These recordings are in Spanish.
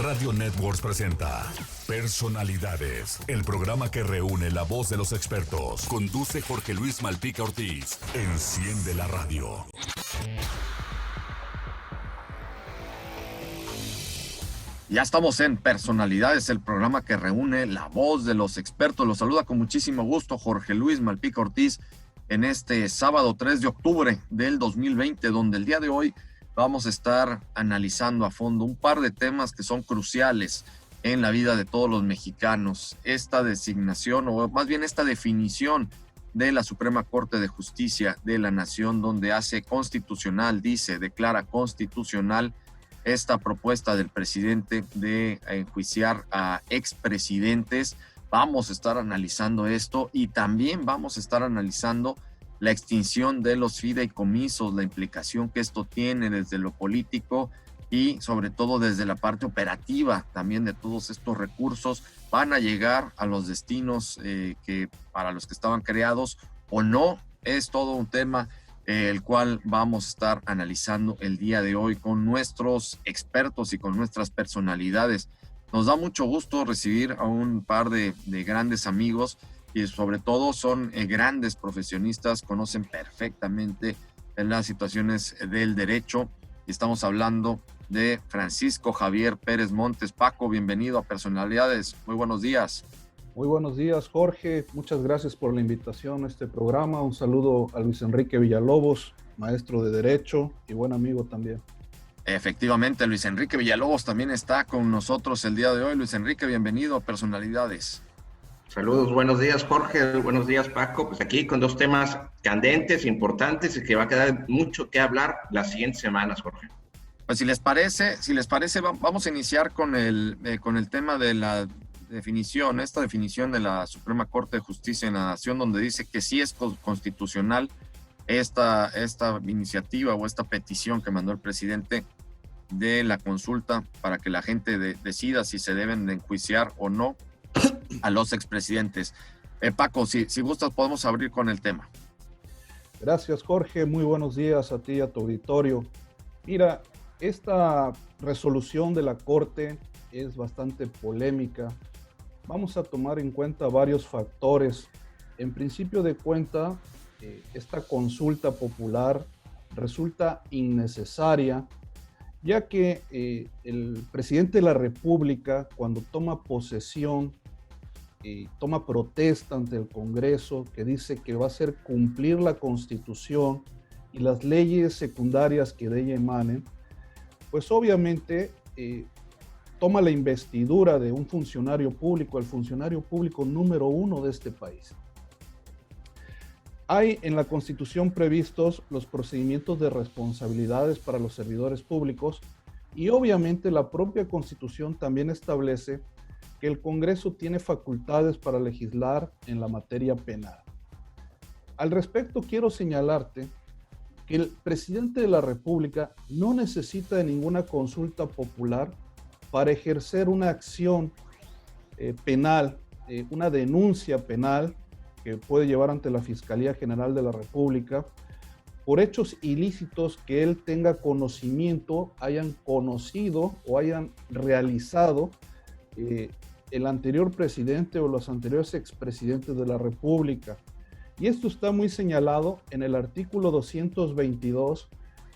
Radio Networks presenta Personalidades, el programa que reúne la voz de los expertos. Conduce Jorge Luis Malpica Ortiz. Enciende la radio. Ya estamos en Personalidades, el programa que reúne la voz de los expertos. Los saluda con muchísimo gusto Jorge Luis Malpica Ortiz en este sábado 3 de octubre del 2020, donde el día de hoy vamos a estar analizando a fondo un par de temas que son cruciales en la vida de todos los mexicanos. Esta designación, o más bien esta definición de la Suprema Corte de Justicia de la Nación, donde hace constitucional, declara constitucional esta propuesta del presidente de enjuiciar a expresidentes. Vamos a estar analizando esto y también vamos a estar analizando la extinción de los fideicomisos, la implicación que esto tiene desde lo político y sobre todo desde la parte operativa también de todos estos recursos. ¿Van a llegar a los destinos que para los que estaban creados o no? Es todo un tema el cual vamos a estar analizando el día de hoy con nuestros expertos y con nuestras personalidades. Nos da mucho gusto recibir a un par de grandes amigos y sobre todo son grandes profesionistas, conocen perfectamente las situaciones del derecho. Y estamos hablando de Francisco Javier Pérez Montes. Paco, bienvenido a Personalidades. Muy buenos días. Muy buenos días, Jorge. Muchas gracias por la invitación a este programa. Un saludo a Luis Enrique Villalobos, maestro de Derecho y buen amigo también. Efectivamente, Luis Enrique Villalobos también está con nosotros el día de hoy. Luis Enrique, bienvenido a Personalidades. Saludos, buenos días Jorge, buenos días Paco. Pues aquí con dos temas candentes, importantes y que va a quedar mucho que hablar las siguientes semanas, Jorge. Pues si les parece, vamos a iniciar con el tema de la definición, esta definición de la Suprema Corte de Justicia de la Nación, donde dice que sí es constitucional esta iniciativa o esta petición que mandó el presidente de la consulta para que la gente decida si se deben de enjuiciar o no a los expresidentes. Paco, si gustas podemos abrir con el tema. Gracias, Jorge. Muy buenos días a ti y a tu auditorio. Mira, esta resolución de la Corte es bastante polémica. Vamos a tomar en cuenta varios factores. En principio de cuenta, esta consulta popular resulta innecesaria, ya que el presidente de la República, cuando toma posesión, toma protesta ante el Congreso, que dice que va a hacer cumplir la Constitución y las leyes secundarias que de ella emanen, pues obviamente toma la investidura de un funcionario público, el funcionario público número 1 de este país. Hay en la Constitución previstos los procedimientos de responsabilidades para los servidores públicos y obviamente la propia Constitución también establece que el Congreso tiene facultades para legislar en la materia penal. Al respecto, quiero señalarte que el presidente de la República no necesita de ninguna consulta popular para ejercer una acción penal, una denuncia penal que puede llevar ante la Fiscalía General de la República por hechos ilícitos que él tenga conocimiento, hayan conocido o hayan realizado el anterior presidente o los anteriores expresidentes de la República. Y esto está muy señalado en el artículo 222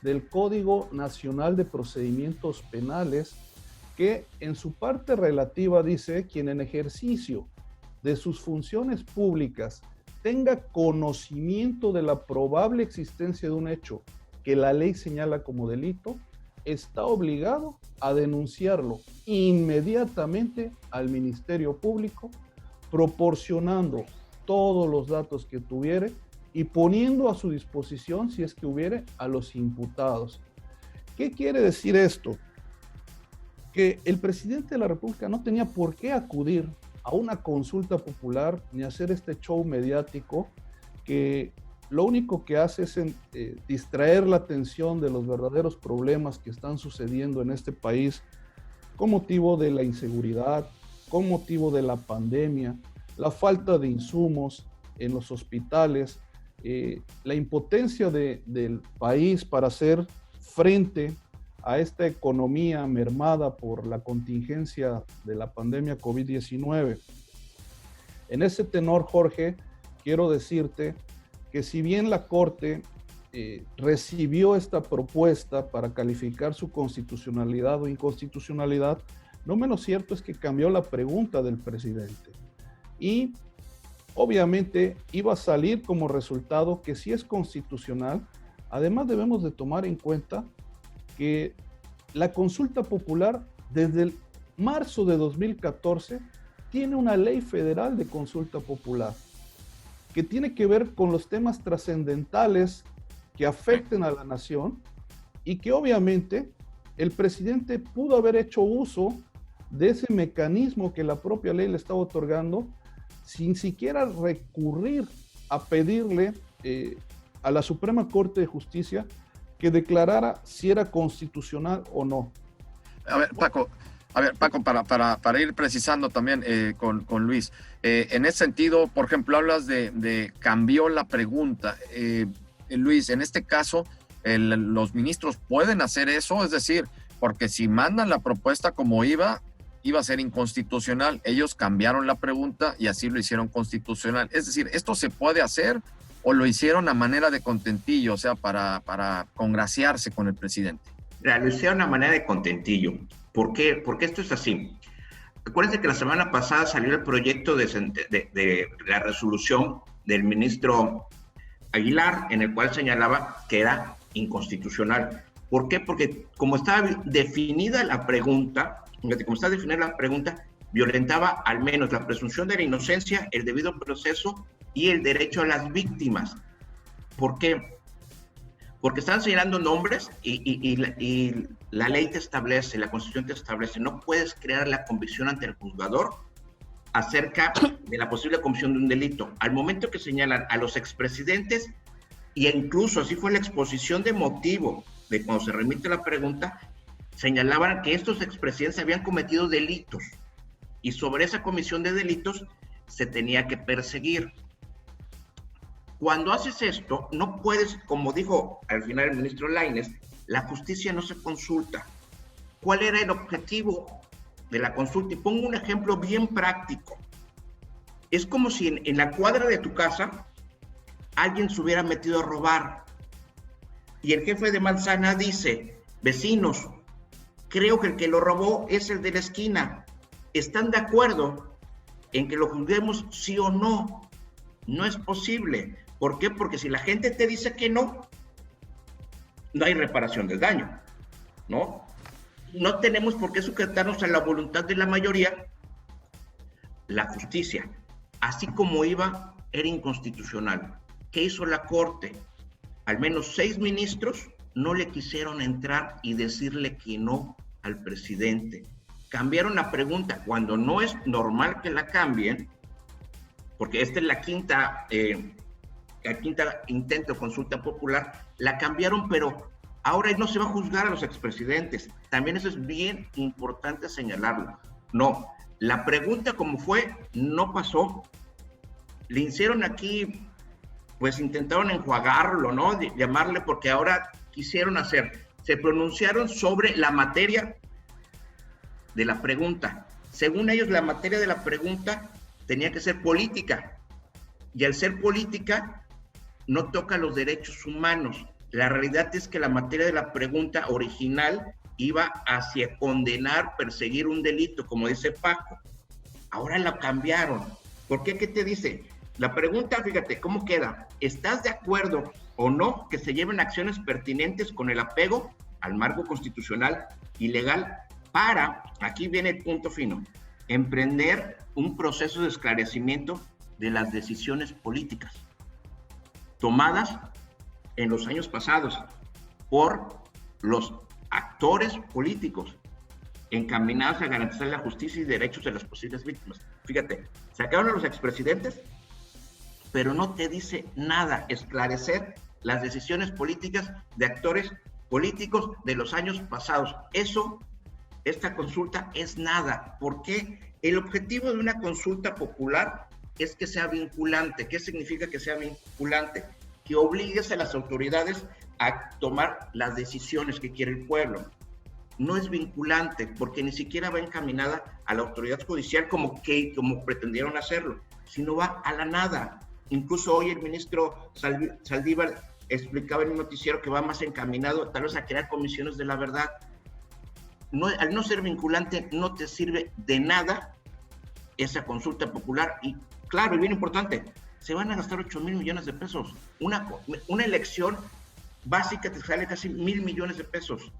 del Código Nacional de Procedimientos Penales, que en su parte relativa dice: quien en ejercicio de sus funciones públicas tenga conocimiento de la probable existencia de un hecho que la ley señala como delito, está obligado a denunciarlo inmediatamente al Ministerio Público, proporcionando todos los datos que tuviere y poniendo a su disposición, si es que hubiere, a los imputados. ¿Qué quiere decir esto? Que el presidente de la República no tenía por qué acudir a una consulta popular ni hacer este show mediático que lo único que hace es distraer la atención de los verdaderos problemas que están sucediendo en este país con motivo de la inseguridad, con motivo de la pandemia, la falta de insumos en los hospitales, la impotencia del país para hacer frente a esta economía mermada por la contingencia de la pandemia COVID-19. En ese tenor, Jorge, quiero decirte que si bien la Corte recibió esta propuesta para calificar su constitucionalidad o inconstitucionalidad, no menos cierto es que cambió la pregunta del presidente. Y obviamente iba a salir como resultado que si es constitucional. Además debemos de tomar en cuenta que la consulta popular desde el marzo de 2014 tiene una ley federal de consulta popular que tiene que ver con los temas trascendentales que afecten a la nación y que obviamente el presidente pudo haber hecho uso de ese mecanismo que la propia ley le estaba otorgando sin siquiera recurrir a pedirle a la Suprema Corte de Justicia que declarara si era constitucional o no. A ver, Paco, para ir precisando también con Luis, en ese sentido, por ejemplo, hablas de cambió la pregunta. Luis, en este caso, los ministros pueden hacer eso, es decir, porque si mandan la propuesta como iba a ser inconstitucional. Ellos cambiaron la pregunta y así lo hicieron constitucional. Es decir, ¿esto se puede hacer o lo hicieron a manera de contentillo, o sea, para congraciarse con el presidente? Lo hicieron a manera de contentillo. ¿Por qué? Porque esto es así. Acuérdense que la semana pasada salió el proyecto de la resolución del ministro Aguilar, en el cual señalaba que era inconstitucional. ¿Por qué? Porque como estaba definida la pregunta, violentaba al menos la presunción de la inocencia, el debido proceso y el derecho a las víctimas. ¿Por qué? Porque están señalando nombres y la ley te establece, la Constitución te establece, no puedes crear la convicción ante el juzgador acerca de la posible comisión de un delito. Al momento que señalan a los expresidentes, e incluso así fue la exposición de motivo de cuando se remite la pregunta, señalaban que estos expresidentes habían cometido delitos y sobre esa comisión de delitos se tenía que perseguir. Cuando haces esto, no puedes, como dijo al final el ministro Lainez, la justicia no se consulta. ¿Cuál era el objetivo de la consulta? Y pongo un ejemplo bien práctico. Es como si en la cuadra de tu casa alguien se hubiera metido a robar y el jefe de manzana dice: vecinos, creo que el que lo robó es el de la esquina. ¿Están de acuerdo en que lo juzguemos sí o no? No es posible. ¿Por qué? Porque si la gente te dice que no, no hay reparación del daño, ¿no? No tenemos por qué sujetarnos a la voluntad de la mayoría. La justicia, así como iba, era inconstitucional. ¿Qué hizo la Corte? Al menos 6 ministros no le quisieron entrar y decirle que no al presidente. Cambiaron la pregunta cuando no es normal que la cambien, porque esta es la quinta intento de consulta popular, la cambiaron, pero ahora no se va a juzgar a los expresidentes. También eso es bien importante señalarlo. No, la pregunta como fue, no pasó. Le hicieron aquí, pues intentaron enjuagarlo, ¿no? Llamarle, porque ahora quisieron hacer, se pronunciaron sobre la materia de la pregunta. Según ellos, la materia de la pregunta tenía que ser política, y al ser política no toca los derechos humanos. La realidad es que la materia de la pregunta original iba hacia condenar, perseguir un delito, como dice Paco. Ahora la cambiaron. ¿Por qué? ¿Qué te dice? La pregunta, fíjate, ¿cómo queda? ¿Estás de acuerdo o no que se lleven acciones pertinentes con el apego al marco constitucional y legal para, aquí viene el punto fino, emprender un proceso de esclarecimiento de las decisiones políticas tomadas en los años pasados por los actores políticos encaminados a garantizar la justicia y derechos de las posibles víctimas? Fíjate, sacaron a los expresidentes, pero no te dice nada esclarecer las decisiones políticas de actores políticos de los años pasados. Eso, esta consulta es nada. ¿Por qué? El objetivo de una consulta popular es que sea vinculante. ¿Qué significa que sea vinculante? Que obligues a las autoridades a tomar las decisiones que quiere el pueblo. no es vinculante, porque ni siquiera va encaminada a la autoridad judicial como pretendieron hacerlo, sino va a la nada. Incluso hoy el ministro Saldívar explicaba en un noticiero que va más encaminado tal vez a crear comisiones de la verdad. Al no ser vinculante, no te sirve de nada esa consulta popular. Y claro, y bien importante, se van a gastar 8,000 millones de pesos. Una elección básica te sale casi 1,000 millones de pesos.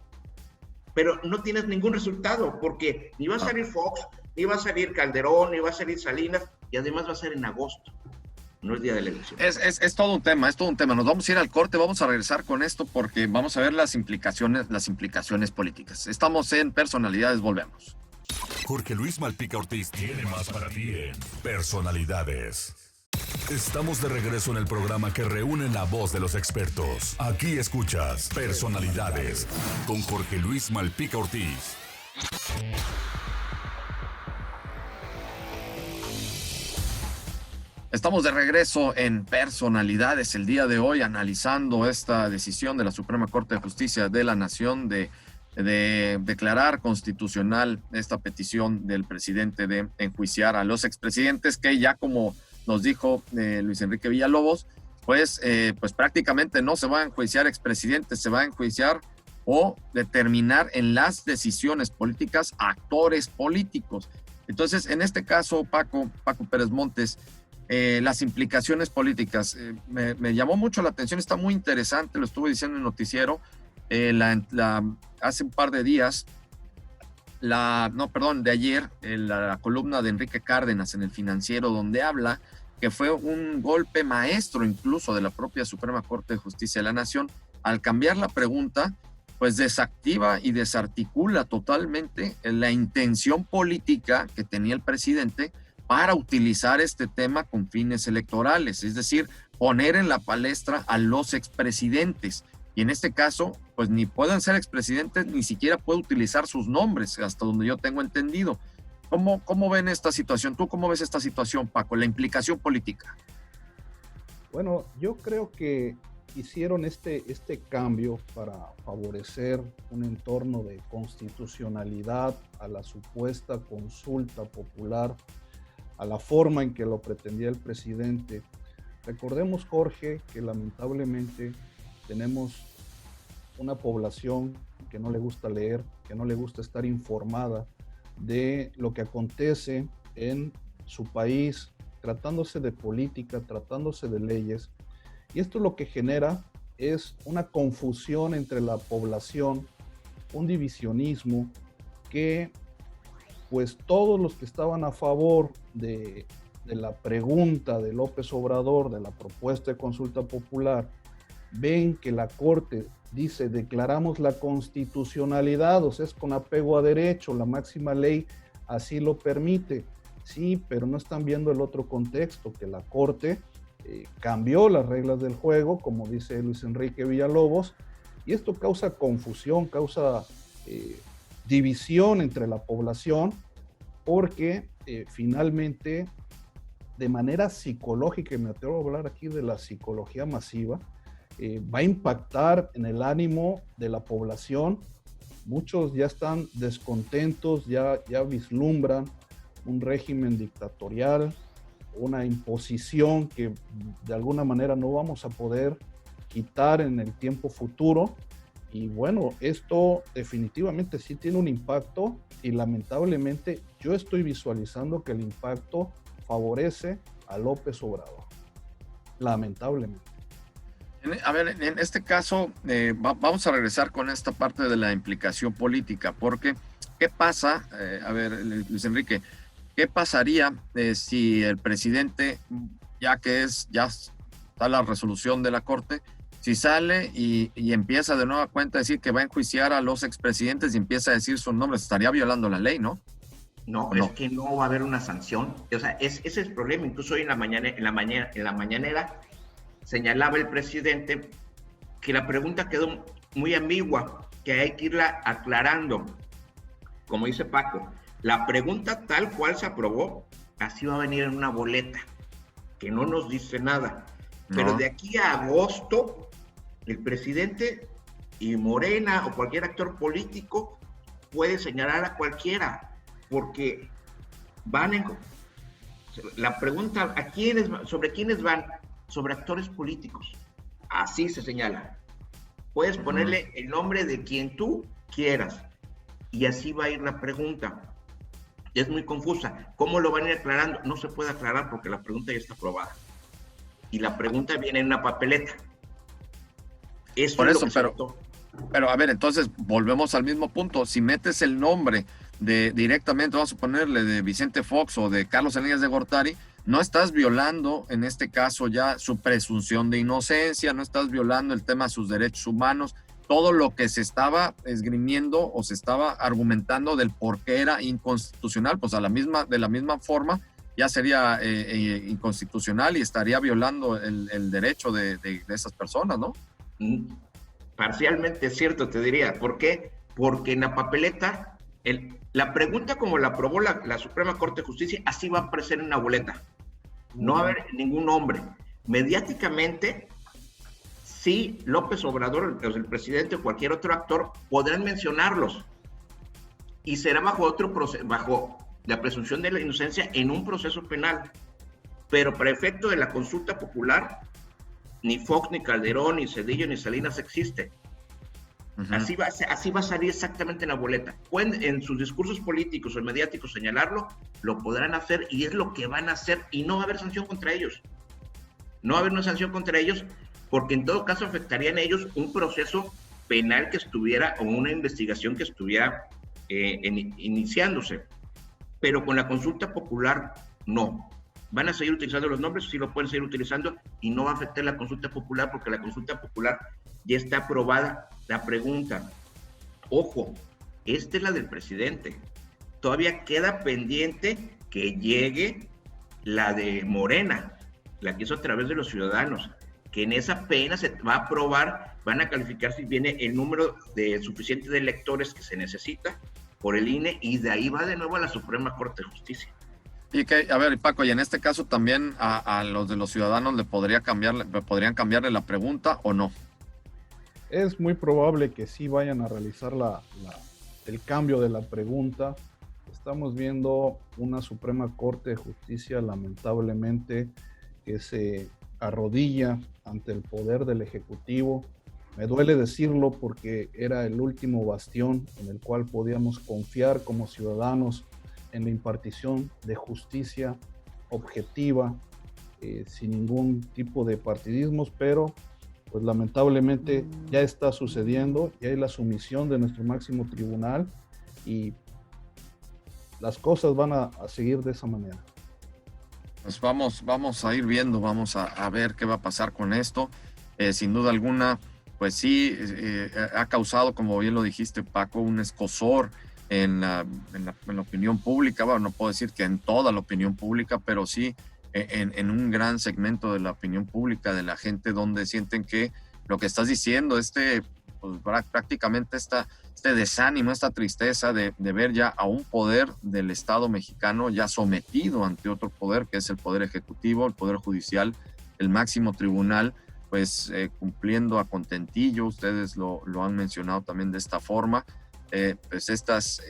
Pero no tienes ningún resultado, porque ni va a salir Fox, ni va a salir Calderón, ni va a salir Salinas, y además va a ser en agosto. No es día de la elección. Es todo un tema, es todo un tema. Nos vamos a ir al corte, vamos a regresar con esto porque vamos a ver las implicaciones políticas. Estamos en Personalidades, volvemos. Jorge Luis Malpica Ortiz tiene más para ti en Personalidades. Estamos de regreso en el programa que reúne la voz de los expertos. Aquí escuchas Personalidades con Jorge Luis Malpica Ortiz. Estamos de regreso en Personalidades el día de hoy, analizando esta decisión de la Suprema Corte de Justicia de la Nación de declarar constitucional esta petición del presidente de enjuiciar a los expresidentes, que ya como nos dijo Luis Enrique Villalobos, pues prácticamente no se va a enjuiciar expresidentes, se va a enjuiciar o determinar en las decisiones políticas actores políticos. Entonces, en este caso, Paco Pérez Montes, las implicaciones políticas, me llamó mucho la atención, está muy interesante, lo estuve diciendo en el noticiero, hace un par de días, de ayer, la columna de Enrique Cárdenas en El Financiero, donde habla que fue un golpe maestro incluso de la propia Suprema Corte de Justicia de la Nación, al cambiar la pregunta, pues desactiva y desarticula totalmente la intención política que tenía el presidente para utilizar este tema con fines electorales, es decir, poner en la palestra a los expresidentes. Y en este caso, pues ni pueden ser expresidentes, ni siquiera puede utilizar sus nombres, hasta donde yo tengo entendido. ¿Cómo ven esta situación? ¿Tú cómo ves esta situación, Paco, la implicación política? Bueno, yo creo que hicieron este cambio para favorecer un entorno de constitucionalidad a la supuesta consulta popular, a la forma en que lo pretendía el presidente. Recordemos, Jorge, que lamentablemente tenemos una población que no le gusta leer, que no le gusta estar informada de lo que acontece en su país, tratándose de política, tratándose de leyes. Y esto lo que genera es una confusión entre la población, un divisionismo que pues todos los que estaban a favor de la pregunta de López Obrador, de la propuesta de consulta popular, ven que la Corte dice, declaramos la constitucionalidad, o sea, es con apego a derecho, la máxima ley así lo permite. Sí, pero no están viendo el otro contexto, que la Corte cambió las reglas del juego, como dice Luis Enrique Villalobos, y esto causa confusión, causa división entre la población, porque finalmente, de manera psicológica, y me atrevo a hablar aquí de la psicología masiva, va a impactar en el ánimo de la población. Muchos ya están descontentos, ya vislumbran un régimen dictatorial, una imposición que de alguna manera no vamos a poder quitar en el tiempo futuro. Y bueno, esto definitivamente sí tiene un impacto y lamentablemente yo estoy visualizando que el impacto favorece a López Obrador. Lamentablemente. A ver, en este caso vamos a regresar con esta parte de la implicación política, porque ¿qué pasa? A ver, Luis Enrique, ¿qué pasaría si el presidente, ya está la resolución de la Corte, si sale y empieza de nueva cuenta a decir que va a enjuiciar a los expresidentes y empieza a decir sus nombres, estaría violando la ley, ¿no? No, es que no va a haber una sanción. O sea, ese es el problema. Incluso hoy en la mañanera señalaba el presidente que la pregunta quedó muy ambigua, que hay que irla aclarando. Como dice Paco, la pregunta tal cual se aprobó, así va a venir en una boleta, que no nos dice nada. Pero de aquí a agosto, el presidente y Morena o cualquier actor político puede señalar a cualquiera, porque la pregunta, ¿sobre quiénes van? Sobre actores políticos. Así se señala. Puedes ponerle el nombre de quien tú quieras, y así va a ir la pregunta. Es muy confusa. ¿Cómo lo van a ir aclarando? No se puede aclarar porque la pregunta ya está aprobada. Y la pregunta viene en una papeleta. Por eso, pero a ver, entonces volvemos al mismo punto. Si metes el nombre directamente, vamos a ponerle de Vicente Fox o de Carlos Salinas de Gortari, no estás violando, en este caso ya, su presunción de inocencia, no estás violando el tema de sus derechos humanos, todo lo que se estaba esgrimiendo o se estaba argumentando del por qué era inconstitucional, pues de la misma forma ya sería inconstitucional y estaría violando el derecho de esas personas, ¿no? Parcialmente es cierto, te diría. ¿Por qué? Porque en la papeleta, la pregunta como la aprobó la Suprema Corte de Justicia, así va a aparecer en la boleta. No va a haber ningún nombre. Mediáticamente, sí, López Obrador, el presidente o cualquier otro actor, podrán mencionarlos. Y será bajo la presunción de la inocencia en un proceso penal. Pero para efecto de la consulta popular, ni Fox, ni Calderón, ni Zedillo, ni Salinas existe. Así va a salir exactamente en la boleta. Pueden en sus discursos políticos o mediáticos señalarlo, lo podrán hacer y es lo que van a hacer y no va a haber sanción contra ellos. No va a haber una sanción contra ellos porque en todo caso afectarían a ellos un proceso penal que estuviera o una investigación que estuviera iniciándose. Pero con la consulta popular, no. Van a seguir utilizando los nombres, sí lo pueden seguir utilizando y no va a afectar la consulta popular porque la consulta popular ya está aprobada. La pregunta, ojo, esta es la del presidente. Todavía queda pendiente que llegue la de Morena, la que hizo a través de los ciudadanos, que en esa pena se va a aprobar, van a calificar si viene el número suficiente de electores que se necesita por el INE y de ahí va de nuevo a la Suprema Corte de Justicia. Y que, a ver, Paco, y en este caso también a los de los ciudadanos podrían cambiarle la pregunta o no. Es muy probable que sí vayan a realizar el cambio de la pregunta. Estamos viendo una Suprema Corte de Justicia, lamentablemente, que se arrodilla ante el poder del Ejecutivo. Me duele decirlo porque era el último bastión en el cual podíamos confiar como ciudadanos en la impartición de justicia objetiva, sin ningún tipo de partidismos, pero pues lamentablemente ya está sucediendo y hay la sumisión de nuestro máximo tribunal y las cosas van a seguir de esa manera. Pues vamos a ir viendo, vamos a ver qué va a pasar con esto. Sin duda alguna, pues sí, ha causado, como bien lo dijiste, Paco, un escozor en la opinión pública. Bueno, no puedo decir que en toda la opinión pública, pero sí en un gran segmento de la opinión pública, de la gente, donde sienten que lo que estás diciendo, pues, prácticamente este desánimo, esta tristeza de ver ya a un poder del Estado mexicano ya sometido ante otro poder, que es el Poder Ejecutivo, el Poder Judicial, el máximo tribunal, pues cumpliendo a contentillo. Ustedes lo han mencionado también de esta forma. Pues estas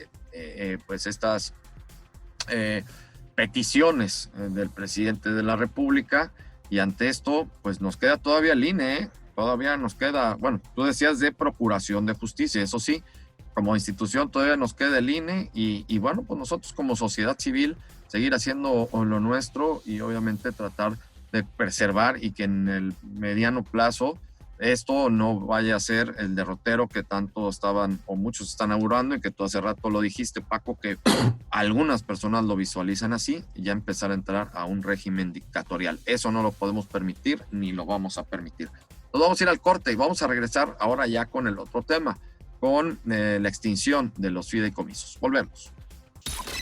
peticiones del presidente de la República, y ante esto pues nos queda todavía el INE, todavía nos queda, bueno, tú decías de Procuración de Justicia, eso sí, como institución todavía nos queda el INE y bueno, pues nosotros como sociedad civil seguir haciendo lo nuestro y obviamente tratar de preservar y que en el mediano plazo esto no vaya a ser el derrotero que tanto estaban o muchos están augurando, y que tú hace rato lo dijiste, Paco, que algunas personas lo visualizan así y ya empezar a entrar a un régimen dictatorial. Eso no lo podemos permitir ni lo vamos a permitir. Nos vamos a ir al corte y vamos a regresar ahora ya con el otro tema, con la extinción de los fideicomisos. Volvemos.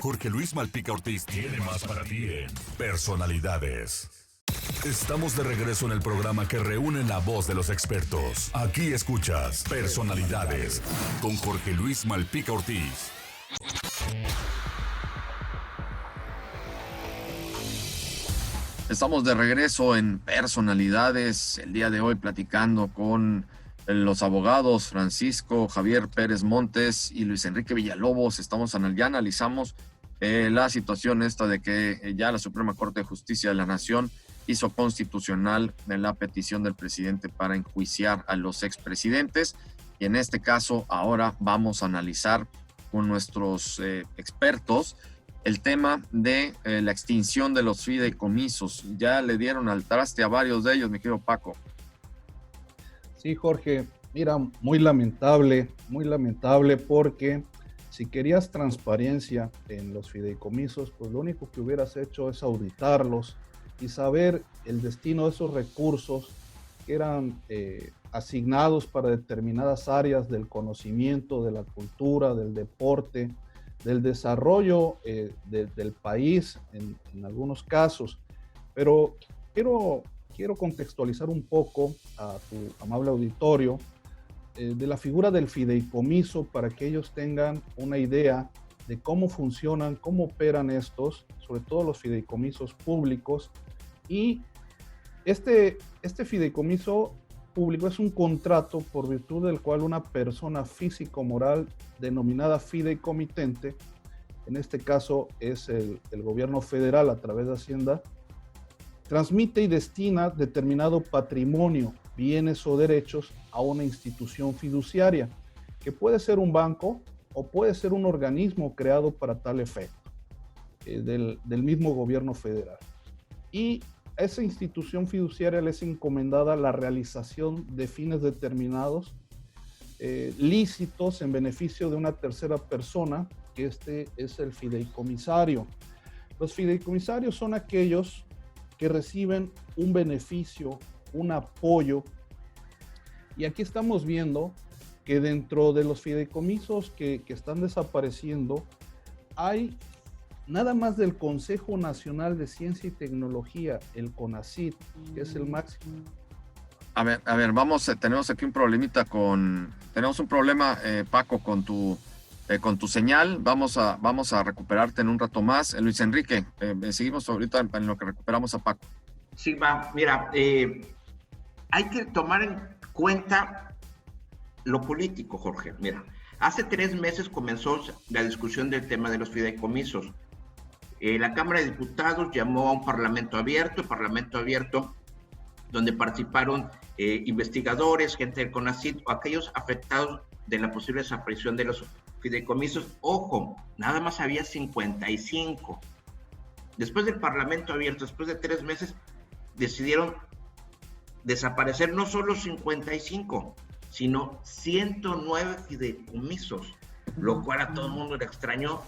Jorge Luis Malpica Ortiz tiene más para ti en Personalidades. Estamos de regreso en el programa que reúne la voz de los expertos. Aquí escuchas Personalidades con Jorge Luis Malpica Ortiz. Estamos de regreso en Personalidades, el día de hoy platicando con los abogados Francisco Javier Pérez Montes y Luis Enrique Villalobos. Ya analizamos la situación esta de que ya la Suprema Corte de Justicia de la Nación hizo constitucional la petición del presidente para enjuiciar a los expresidentes. Y en este caso, ahora vamos a analizar con nuestros expertos el tema de la extinción de los fideicomisos. Ya le dieron al traste a varios de ellos, mi querido Paco. Sí, Jorge, mira, muy lamentable porque si querías transparencia en los fideicomisos, pues lo único que hubieras hecho es auditarlos y saber el destino de esos recursos que eran asignados para determinadas áreas del conocimiento, de la cultura, del deporte, del desarrollo del país en algunos casos. Pero quiero contextualizar un poco a tu amable auditorio de la figura del fideicomiso para que ellos tengan una idea de cómo funcionan, cómo operan estos, sobre todo los fideicomisos públicos. Y este fideicomiso público es un contrato por virtud del cual una persona físico-moral denominada fideicomitente, en este caso es el gobierno federal a través de Hacienda, transmite y destina determinado patrimonio, bienes o derechos a una institución fiduciaria, que puede ser un banco o puede ser un organismo creado para tal efecto, del mismo gobierno federal. Y a esa institución fiduciaria le es encomendada la realización de fines determinados, lícitos en beneficio de una tercera persona, que este es el fideicomisario. Los fideicomisarios son aquellos que reciben un beneficio, un apoyo. Y aquí estamos viendo que dentro de los fideicomisos que están desapareciendo, hay nada más del Consejo Nacional de Ciencia y Tecnología, el CONACYT, que es el máximo. A ver, tenemos aquí un problemita tenemos un problema, Paco, con tu señal. Vamos a recuperarte en un rato más. Luis Enrique, seguimos ahorita en lo que recuperamos a Paco. Sí, va, mira, hay que tomar en cuenta lo político, Jorge. Mira, hace 3 meses comenzó la discusión del tema de los fideicomisos. La Cámara de Diputados llamó a un parlamento abierto donde participaron investigadores, gente del CONACYT o aquellos afectados de la posible desaparición de los fideicomisos. Ojo, nada más había 55. Después del parlamento abierto, después de 3 meses, decidieron desaparecer no solo 55, sino 109 fideicomisos, lo cual a todo el mundo le extrañó.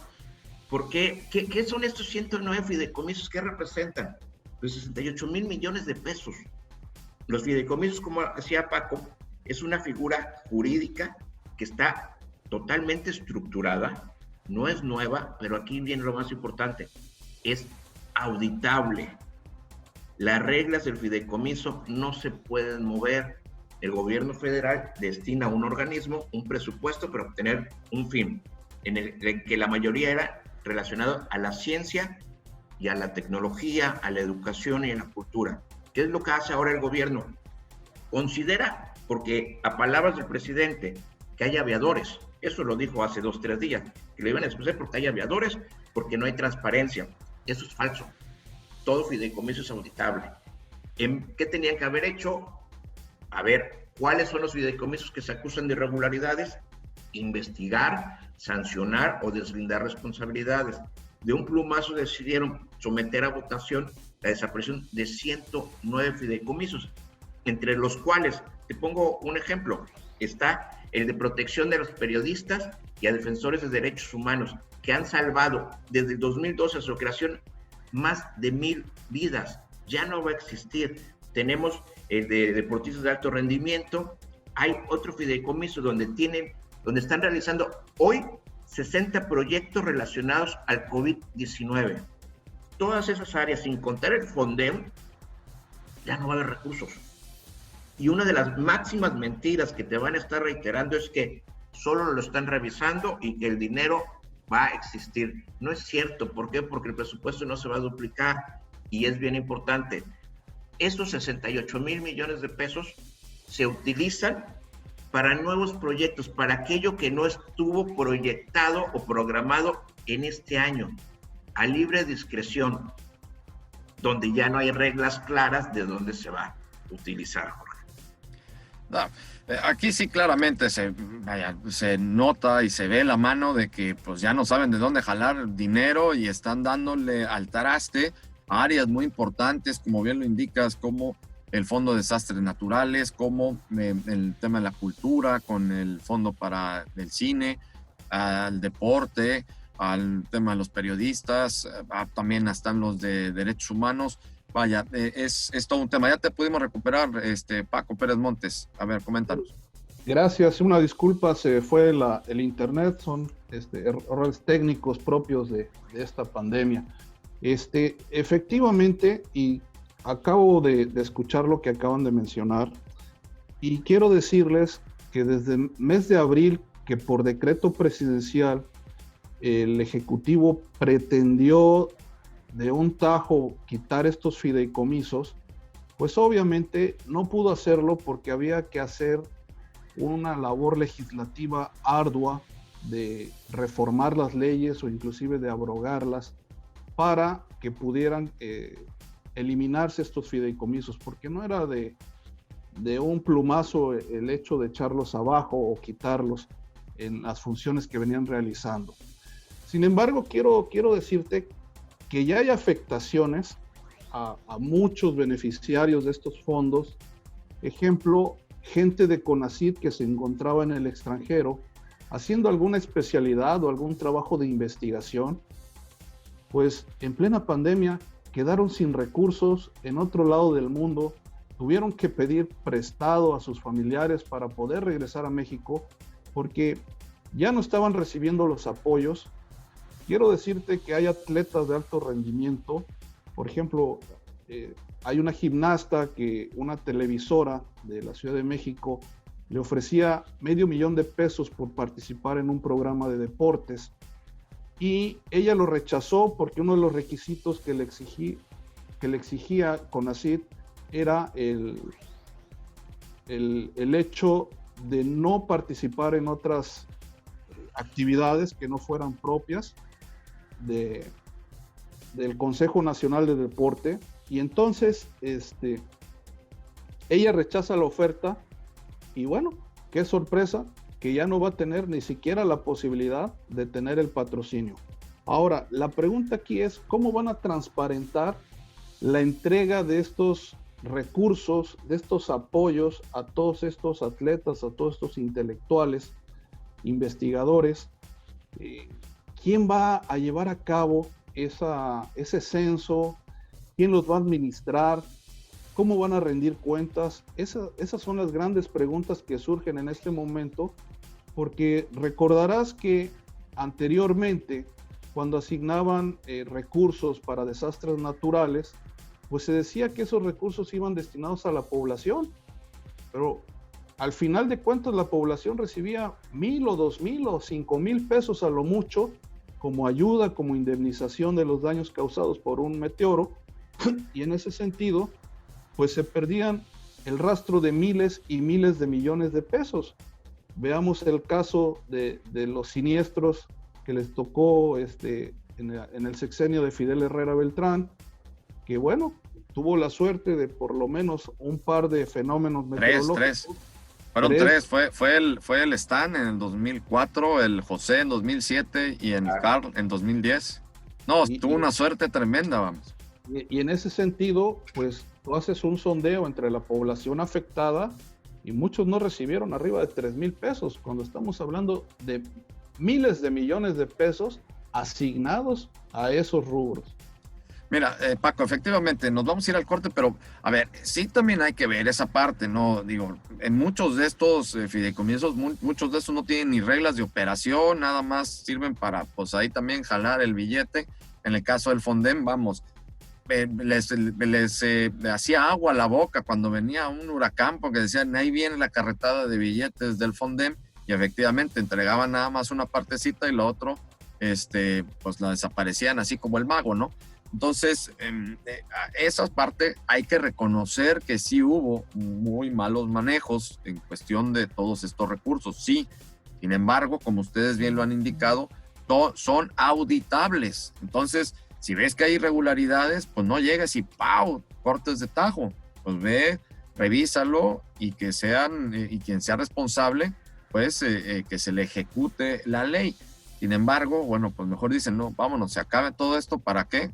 ¿Por qué? ¿Qué son estos 109 fideicomisos? ¿Qué representan? Pues 68 mil millones de pesos. Los fideicomisos, como decía Paco, es una figura jurídica que está totalmente estructurada, no es nueva, pero aquí viene lo más importante, es auditable. Las reglas del fideicomiso no se pueden mover. El gobierno federal destina a un organismo un presupuesto para obtener un fin, en el que la mayoría era relacionado a la ciencia y a la tecnología, a la educación y a la cultura. ¿Qué es lo que hace ahora el gobierno? Considera, porque a palabras del presidente, que hay aviadores, eso lo dijo hace 2-3 días, que lo iban a expulsar porque hay aviadores, porque no hay transparencia. Eso es falso. Todo fideicomiso es auditable. ¿Qué tenían que haber hecho? A ver, ¿cuáles son los fideicomisos que se acusan de irregularidades? Investigar, sancionar o deslindar responsabilidades. De un plumazo decidieron someter a votación la desaparición de 109 fideicomisos, entre los cuales, te pongo un ejemplo, está el de protección de los periodistas y a defensores de derechos humanos, que han salvado desde el 2012 a su creación más de 1,000 vidas. Ya no va a existir. Tenemos el de deportistas de alto rendimiento. Hay otro fideicomiso donde están realizando hoy 60 proyectos relacionados al COVID-19. Todas esas áreas, sin contar el Fondem, ya no va a haber recursos. Y una de las máximas mentiras que te van a estar reiterando es que solo lo están revisando y que el dinero va a existir. No es cierto. ¿Por qué? Porque el presupuesto no se va a duplicar. Y es bien importante. Esos 68 mil millones de pesos se utilizan para nuevos proyectos, para aquello que no estuvo proyectado o programado en este año, a libre discreción, donde ya no hay reglas claras de dónde se va a utilizar, Jorge. No, aquí sí claramente se nota y se ve la mano de que pues ya no saben de dónde jalar dinero y están dándole al traste a áreas muy importantes, como bien lo indicas, como el Fondo de Desastres Naturales, como el tema de la cultura, con el Fondo para el Cine, al deporte, al tema de los periodistas, también están los de derechos humanos. Vaya, es todo un tema. Ya te pudimos recuperar, Paco Pérez Montes. A ver, coméntanos. Gracias, una disculpa, se fue el internet, son errores técnicos propios de esta pandemia. Efectivamente, y acabo de escuchar lo que acaban de mencionar, y quiero decirles que desde el mes de abril, que por decreto presidencial, el Ejecutivo pretendió de un tajo quitar estos fideicomisos, pues obviamente no pudo hacerlo porque había que hacer una labor legislativa ardua de reformar las leyes o inclusive de abrogarlas para que pudieran eliminarse estos fideicomisos, porque no era de un plumazo el hecho de echarlos abajo o quitarlos en las funciones que venían realizando. Sin embargo, quiero decirte que ya hay afectaciones a muchos beneficiarios de estos fondos. Ejemplo, gente de CONACYT que se encontraba en el extranjero haciendo alguna especialidad o algún trabajo de investigación, pues en plena pandemia quedaron sin recursos en otro lado del mundo, tuvieron que pedir prestado a sus familiares para poder regresar a México porque ya no estaban recibiendo los apoyos. Quiero decirte que hay atletas de alto rendimiento, por ejemplo, hay una gimnasta que una televisora de la Ciudad de México le ofrecía $500,000 por participar en un programa de deportes y ella lo rechazó porque uno de los requisitos que le exigía CONACYT era el hecho de no participar en otras actividades que no fueran propias del Consejo Nacional de Deporte, y entonces ella rechaza la oferta y bueno, qué sorpresa que ya no va a tener ni siquiera la posibilidad de tener el patrocinio. Ahora, la pregunta aquí es ¿cómo van a transparentar la entrega de estos recursos, de estos apoyos a todos estos atletas, a todos estos intelectuales, investigadores? ¿Quién va a llevar a cabo ese censo? ¿Quién los va a administrar? ¿Cómo van a rendir cuentas? Esas son las grandes preguntas que surgen en este momento, porque recordarás que anteriormente, cuando asignaban recursos para desastres naturales, pues se decía que esos recursos iban destinados a la población, pero al final de cuentas la población recibía 1,000 o 2,000 o 5,000 pesos a lo mucho como ayuda, como indemnización de los daños causados por un meteoro, y en ese sentido, pues se perdían el rastro de miles y miles de millones de pesos. Veamos el caso de los siniestros que les tocó en el sexenio de Fidel Herrera Beltrán, que bueno, tuvo la suerte de por lo menos un par de fenómenos meteorológicos. Tres. Fueron tres. Fue el Stan en el 2004, el José en 2007 y el Carl en 2010. No, tuvo una suerte tremenda, vamos. Y en ese sentido, pues tú haces un sondeo entre la población afectada y muchos no recibieron arriba de 3,000 pesos, cuando estamos hablando de miles de millones de pesos asignados a esos rubros. Mira, Paco, efectivamente, nos vamos a ir al corte, pero a ver, sí también hay que ver esa parte, ¿no? Digo, en muchos de estos fideicomisos, muchos de estos no tienen ni reglas de operación, nada más sirven para, pues ahí también jalar el billete. En el caso del Fondem, vamos, les hacía agua a la boca cuando venía un huracán, porque decían, ahí viene la carretada de billetes del Fondem, y efectivamente entregaban nada más una partecita y lo otro, pues la desaparecían así como el mago, ¿no? Entonces, esa parte hay que reconocer que sí hubo muy malos manejos en cuestión de todos estos recursos, sí. Sin embargo, como ustedes bien lo han indicado, son auditables. Entonces, si ves que hay irregularidades, pues no llegues y ¡pau! Cortes de tajo. Pues ve, revísalo y que y quien sea responsable, pues que se le ejecute la ley. Sin embargo, bueno, pues mejor dicen, no, vámonos, se acabe todo esto, ¿para qué?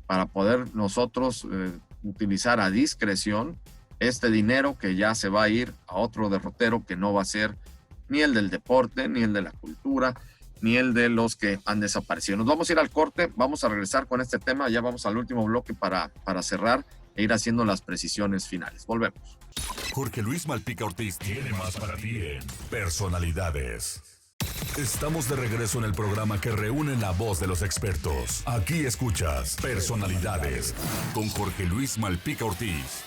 Para poder nosotros utilizar a discreción este dinero que ya se va a ir a otro derrotero que no va a ser ni el del deporte, ni el de la cultura, ni el de los que han desaparecido. Nos vamos a ir al corte, vamos a regresar con este tema, ya vamos al último bloque para cerrar e ir haciendo las precisiones finales. Volvemos. Jorge Luis Malpica Ortiz tiene más para ti en Personalidades. Estamos de regreso en el programa que reúne la voz de los expertos. Aquí escuchas Personalidades con Jorge Luis Malpica Ortiz.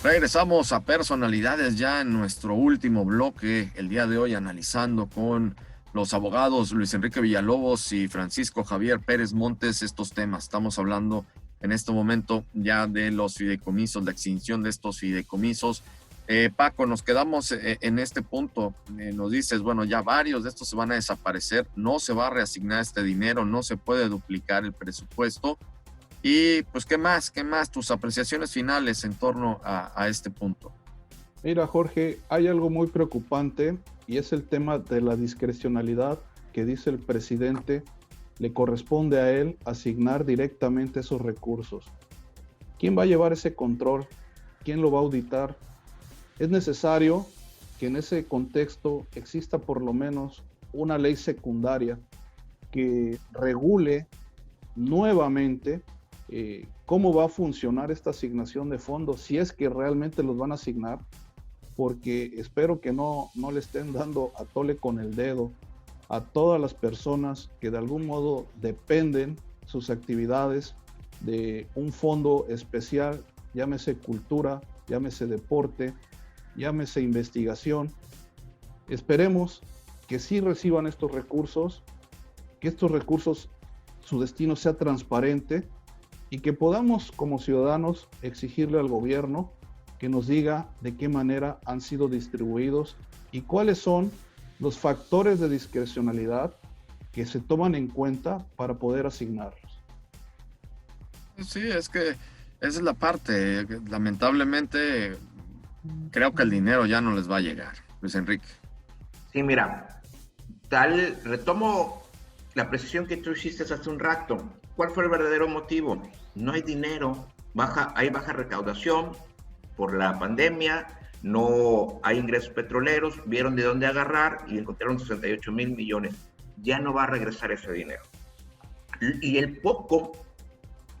Regresamos a Personalidades ya en nuestro último bloque, el día de hoy analizando con los abogados Luis Enrique Villalobos y Francisco Javier Pérez Montes estos temas. Estamos hablando en este momento ya de los fideicomisos, la extinción de estos fideicomisos. Paco, nos quedamos en este punto. Nos dices, bueno, ya varios de estos se van a desaparecer, no se va a reasignar este dinero, no se puede duplicar el presupuesto. Y pues, ¿qué más? Tus apreciaciones finales en torno a este punto. Mira, Jorge, hay algo muy preocupante y es el tema de la discrecionalidad que dice el presidente. Le corresponde a él asignar directamente esos recursos. ¿Quién va a llevar ese control? ¿Quién lo va a auditar? Es necesario que en ese contexto exista por lo menos una ley secundaria que regule nuevamente cómo va a funcionar esta asignación de fondos, si es que realmente los van a asignar, porque espero que no le estén dando a tole con el dedo a todas las personas que de algún modo dependen sus actividades de un fondo especial, llámese cultura, llámese deporte, llámese investigación. Esperemos que sí reciban estos recursos, que estos recursos, su destino sea transparente y que podamos como ciudadanos exigirle al gobierno que nos diga de qué manera han sido distribuidos y cuáles son los factores de discrecionalidad que se toman en cuenta para poder asignarlos. Sí, es que esa es la parte. Lamentablemente, creo que el dinero ya no les va a llegar, Luis Enrique. Sí, mira, retomo la precisión que tú hiciste hace un rato. ¿Cuál fue el verdadero motivo? No hay dinero, hay baja recaudación por la pandemia, no hay ingresos petroleros, vieron de dónde agarrar y encontraron 68,000 millones. Ya no va a regresar ese dinero. Y el poco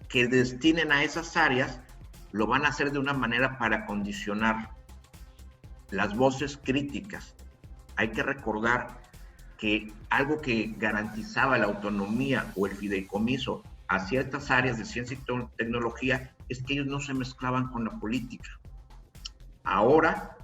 que destinen a esas áreas lo van a hacer de una manera para condicionar las voces críticas. Hay que recordar que algo que garantizaba la autonomía o el fideicomiso a ciertas áreas de ciencia y tecnología es que ellos no se mezclaban con la política. Ahora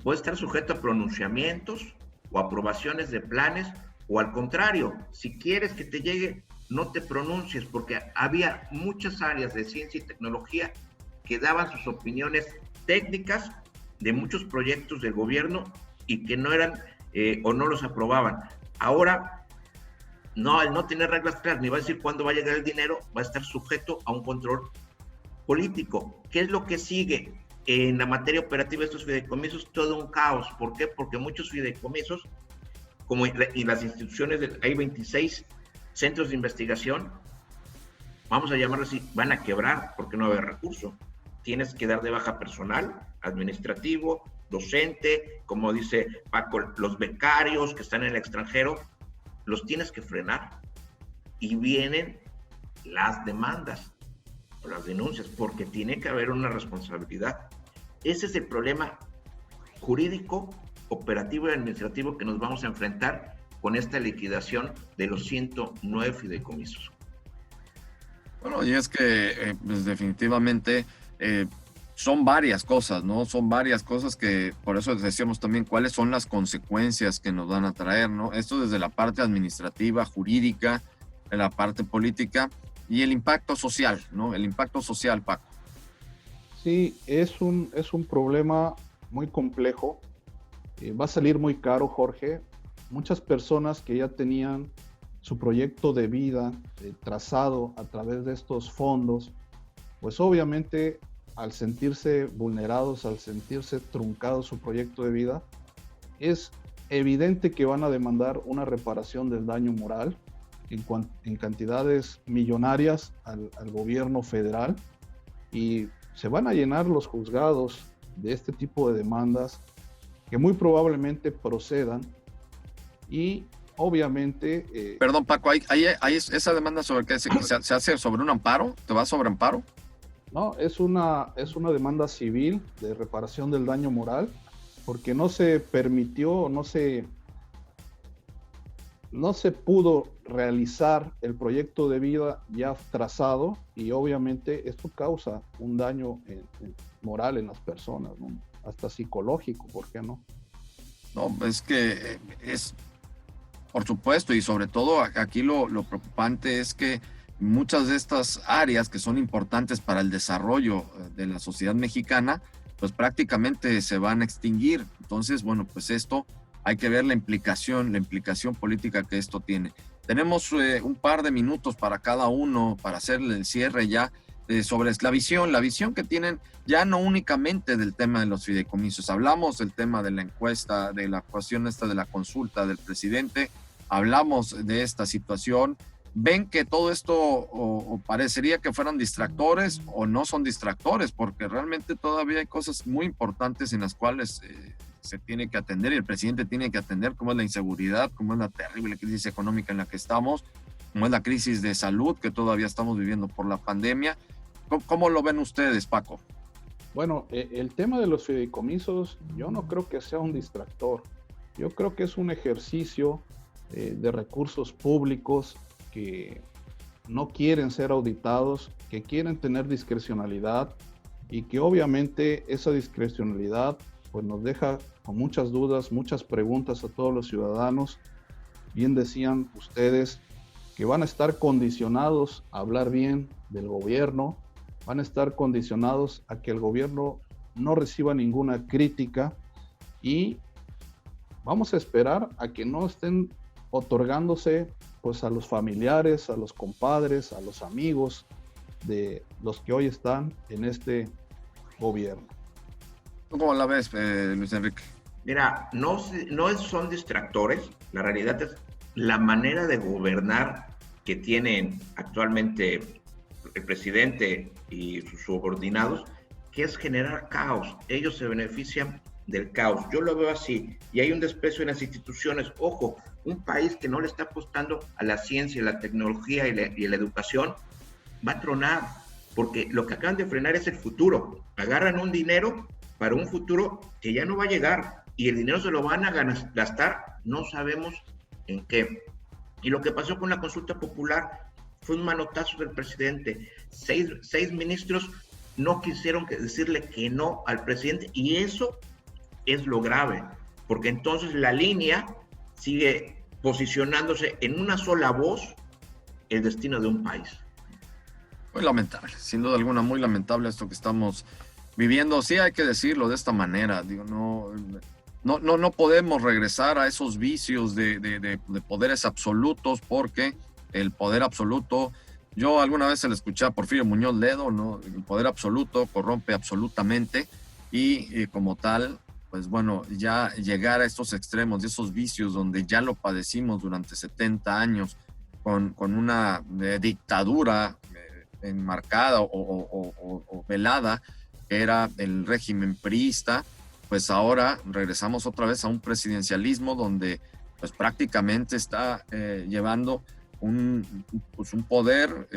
puede estar sujeto a pronunciamientos o aprobaciones de planes, o al contrario, si quieres que te llegue, no te pronuncies, porque había muchas áreas de ciencia y tecnología que daban sus opiniones técnicas de muchos proyectos del gobierno y que no eran o no los aprobaban. Ahora, al no tener reglas claras, ni va a decir cuándo va a llegar el dinero, va a estar sujeto a un control político. ¿Qué es lo que sigue? En la materia operativa de estos fideicomisos, todo un caos. ¿Por qué? Porque muchos fideicomisos, y las instituciones, hay 26 centros de investigación, vamos a llamarlo así, van a quebrar porque no va a haber recurso. Tienes que dar de baja personal, administrativo, docente, como dice Paco, los becarios que están en el extranjero, los tienes que frenar. Y vienen las demandas o las denuncias, porque tiene que haber una responsabilidad. Ese es el problema jurídico, operativo y administrativo que nos vamos a enfrentar con esta liquidación de los 109 fideicomisos. Bueno, y es que pues definitivamente son varias cosas, ¿no? Son varias cosas que, por eso decíamos también cuáles son las consecuencias que nos van a traer, ¿no? Esto desde la parte administrativa, jurídica, de la parte política y el impacto social, ¿no? El impacto social, Paco. Sí, es un problema muy complejo. Va a salir muy caro, Jorge. Muchas personas que ya tenían su proyecto de vida trazado a través de estos fondos, pues obviamente al sentirse vulnerados, al sentirse truncado su proyecto de vida, es evidente que van a demandar una reparación del daño moral en cantidades millonarias al gobierno federal, y se van a llenar los juzgados de este tipo de demandas que muy probablemente procedan. Y obviamente... Perdón, Paco, ¿hay esa demanda sobre qué? ¿Se hace sobre un amparo? ¿Te va sobre amparo? No, es una demanda civil de reparación del daño moral, porque no se permitió, no se pudo realizar el proyecto de vida ya trazado, y obviamente esto causa un daño moral en las personas, ¿no? Hasta psicológico, ¿por qué no? No, es que es, por supuesto, y sobre todo aquí lo preocupante es que muchas de estas áreas que son importantes para el desarrollo de la sociedad mexicana, pues prácticamente se van a extinguir. Entonces, bueno, pues esto hay que ver la implicación política que esto tiene. Tenemos un par de minutos para cada uno para hacerle el cierre ya sobre la visión que tienen ya no únicamente del tema de los fideicomisos. Hablamos del tema de la encuesta, de la cuestión esta de la consulta del presidente, hablamos de esta situación. ¿Ven que todo esto o parecería que fueran distractores o no son distractores? Porque realmente todavía hay cosas muy importantes en las cuales se tiene que atender y el presidente tiene que atender, como es la inseguridad, como es la terrible crisis económica en la que estamos, como es la crisis de salud que todavía estamos viviendo por la pandemia. ¿Cómo lo ven ustedes, Paco? Bueno, el tema de los fideicomisos yo no creo que sea un distractor. Yo creo que es un ejercicio de recursos públicos que no quieren ser auditados, que quieren tener discrecionalidad, y que obviamente esa discrecionalidad pues nos deja con muchas dudas, muchas preguntas a todos los ciudadanos. Bien decían ustedes que van a estar condicionados a hablar bien del gobierno, van a estar condicionados a que el gobierno no reciba ninguna crítica, y vamos a esperar a que no estén otorgándose pues a los familiares, a los compadres, a los amigos de los que hoy están en este gobierno. ¿Cómo la ves, Luis Enrique? Mira, no son distractores, la realidad es la manera de gobernar que tienen actualmente el presidente y sus subordinados, que es generar caos. Ellos se benefician del caos. Yo lo veo así, y hay un desprecio en las instituciones. Ojo, un país que no le está apostando a la ciencia, la tecnología y la educación va a tronar, porque lo que acaban de frenar es el futuro. Agarran un dinero para un futuro que ya no va a llegar, y el dinero se lo van a gastar, no sabemos en qué. Y lo que pasó con la consulta popular fue un manotazo del presidente. Seis ministros no quisieron decirle que no al presidente, y eso es lo grave, porque entonces la línea sigue posicionándose en una sola voz el destino de un país. Muy lamentable, sin duda alguna, muy lamentable esto que estamos viviendo. Sí, hay que decirlo de esta manera. Digo, no podemos regresar a esos vicios de poderes absolutos, porque el poder absoluto, yo alguna vez se le escuché a Porfirio Muñoz Ledo, ¿no? El poder absoluto corrompe absolutamente, y como tal, pues bueno, ya llegar a estos extremos de esos vicios donde ya lo padecimos durante 70 años con una dictadura enmarcada o velada, que era el régimen priista, pues ahora regresamos otra vez a un presidencialismo donde pues prácticamente está llevando un poder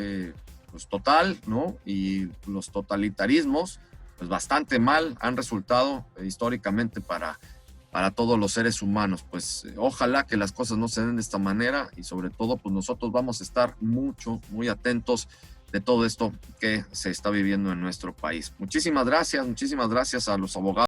pues total, ¿no? Y los totalitarismos pues bastante mal han resultado históricamente para todos los seres humanos. Pues ojalá que las cosas no se den de esta manera, y sobre todo pues nosotros vamos a estar muy atentos de todo esto que se está viviendo en nuestro país. Muchísimas gracias a los abogados